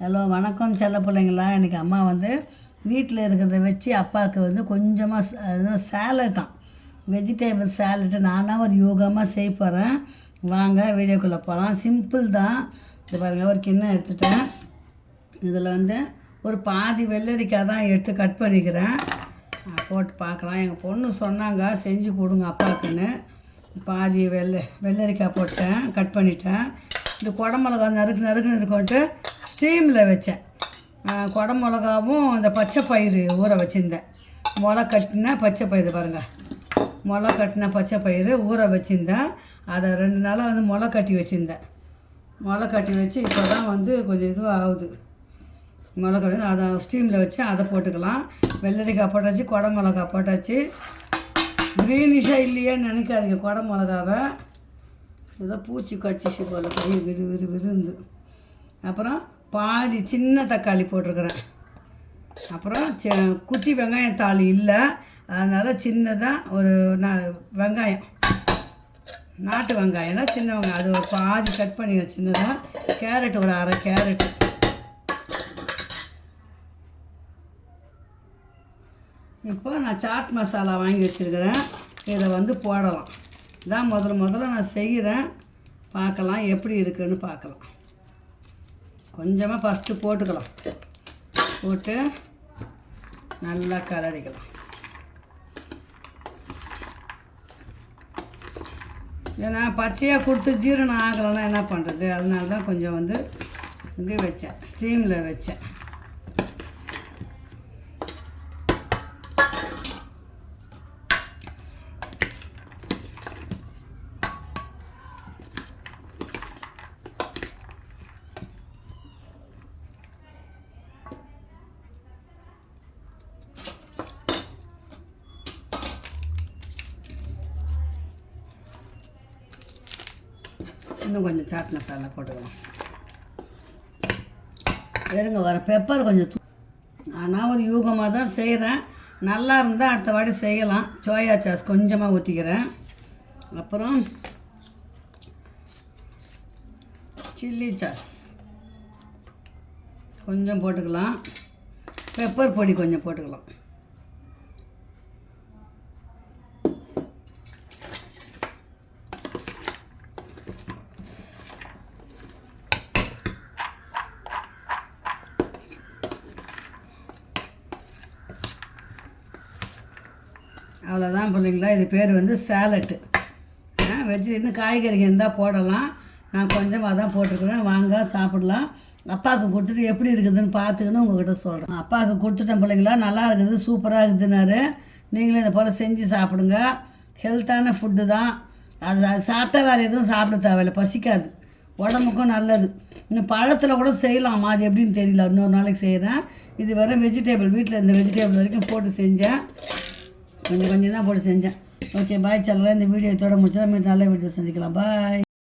Hello வணக்கம் செல்ல பிள்ளைங்களா. இன்றைக்கி அம்மா வந்து வீட்டில் இருக்கிறத வச்சு அப்பாவுக்கு வந்து கொஞ்சமாக சேலட்டாம் வெஜிடேபிள் சேலட்டு நானாக ஒரு யோகமாக செய்ய போகிறேன். வாங்க வீடியோக்குள்ளே போகலாம். சிம்பிள் தான். இது பாருங்கள், ஒரு கிண்ணம் எடுத்துட்டேன். இதில் வந்து ஒரு பாதி வெள்ளரிக்காய் தான் எடுத்து கட் பண்ணிக்கிறேன். போட்டு பார்க்கலாம். எங்கள் பொண்ணு சொன்னாங்க செஞ்சு கொடுங்க அப்பாவுக்குன்னு. பாதி வெள்ளரிக்காய் போட்டேன், கட் பண்ணிட்டேன். இந்த குடமிளகா நறுக்குன்னு இருக்கோன்ட்டு ஸ்டீமில் வச்சேன். குடமிளகாவும் இந்த பச்சை பயிறு ஊற வச்சுருந்தேன். முளை கட்டின பச்சை பயிறு பாருங்கள், முளை கட்டின பச்சை பயிறு ஊற வச்சுருந்தேன். அதை 2 நாளாக வந்து முளை கட்டி வச்சுருந்தேன். முளை கட்டி வச்சு இப்போ தான் வந்து கொஞ்சம் இதுவாக ஆகுது. முளை கட்டி அதை ஸ்டீமில் வச்சு அதை போட்டுக்கலாம். வெள்ளரிக்காய் போட்டாச்சு, குடமிளகா போட்டாச்சு. க்ரீனிஷாக இல்லையேன்னு நினைக்காதீங்க. குடமிளகாவை ஏதோ பூச்சி கடிச்சிச்சு போல், கை விருந்து. அப்புறம் பாதி சின்ன தக்காளி போட்டிருக்கிறேன். அப்புறம் குட்டி வெங்காயம் தாள் இல்லை, அதனால் சின்னதாக ஒரு வெங்காயம், நாட்டு வெங்காயம்னா சின்ன வெங்காயம், அது ஒரு பாதி கட் பண்ணி சின்னதாக. கேரட் ஒரு அரை கேரட்டு. இப்போ நான் சாட் மசாலா வாங்கி வச்சுருக்கிறேன். இதை வந்து போடலாம். இதான் முதல்ல நான் செய்கிறேன். பார்க்கலாம் எப்படி இருக்குதுன்னு பார்க்கலாம். கொஞ்சமாக ஃபஸ்ட்டு போட்டுக்கலாம். போட்டு நல்லா கலரிக்கலாம். ஏன்னா பச்சையாக கொடுத்து ஜீரணம் ஆகலைன்னா என்ன பண்ணுறது, அதனால தான் கொஞ்சம் வந்து இது வச்சேன், ஸ்டீமில் வச்சேன். இன்னும் கொஞ்சம் சாட் மசாலா போட்டுக்கலாம். வெறுங்க வர பெப்பர் கொஞ்சம் ஆனால் ஒரு யூகமாக தான் செய்கிறேன். நல்லா இருந்தால் அடுத்த வாட்டி செய்யலாம். சோயா சாஸ் கொஞ்சமாக ஊற்றிக்கிறேன். அப்புறம் சில்லி சாஸ் கொஞ்சம் போட்டுக்கலாம். பெப்பர் பொடி கொஞ்சம் போட்டுக்கலாம். அவ்வளோதான் பிள்ளைங்களா. இது பேர் வந்து சேலட்டு. வெஜிடேரியன் காய்கறிகள் இருந்தால் போடலாம். நான் கொஞ்சமாக தான் போட்டிருக்கிறேன். வாங்க சாப்பிடலாம். அப்பாவுக்கு கொடுத்துட்டு எப்படி இருக்குதுன்னு பார்த்துக்கின்னு உங்கள்கிட்ட சொல்கிறேன். அப்பாவுக்கு கொடுத்துட்டேன் பிள்ளைங்களா. நல்லா இருக்குது, சூப்பராக இருக்குதுன்னாரு. நீங்களும் இதை போல் செஞ்சு சாப்பிடுங்க. ஹெல்த்தான ஃபுட்டு தான். அது சாப்பிட்டா வேறு எதுவும் சாப்பிட தேவையில்லை, பசிக்காது, உடம்புக்கும் நல்லது. இன்னும் பழத்தில் கூட செய்யலாம். அது எப்படின்னு தெரியல, இன்னொரு நாளைக்கு செய்கிறேன். இது வெறும் வெஜிடேபிள், வீட்டில் இந்த வெஜிடேபிள் வரைக்கும் போட்டு செஞ்சேன். கொஞ்சம் தான் போட்டு செஞ்சேன். ஓகே, பாய். செல்ல இந்த வீடியோ இதோட முடிச்சா மீண்டும் நல்ல வீடியோ சந்திக்கலாம். பாய்.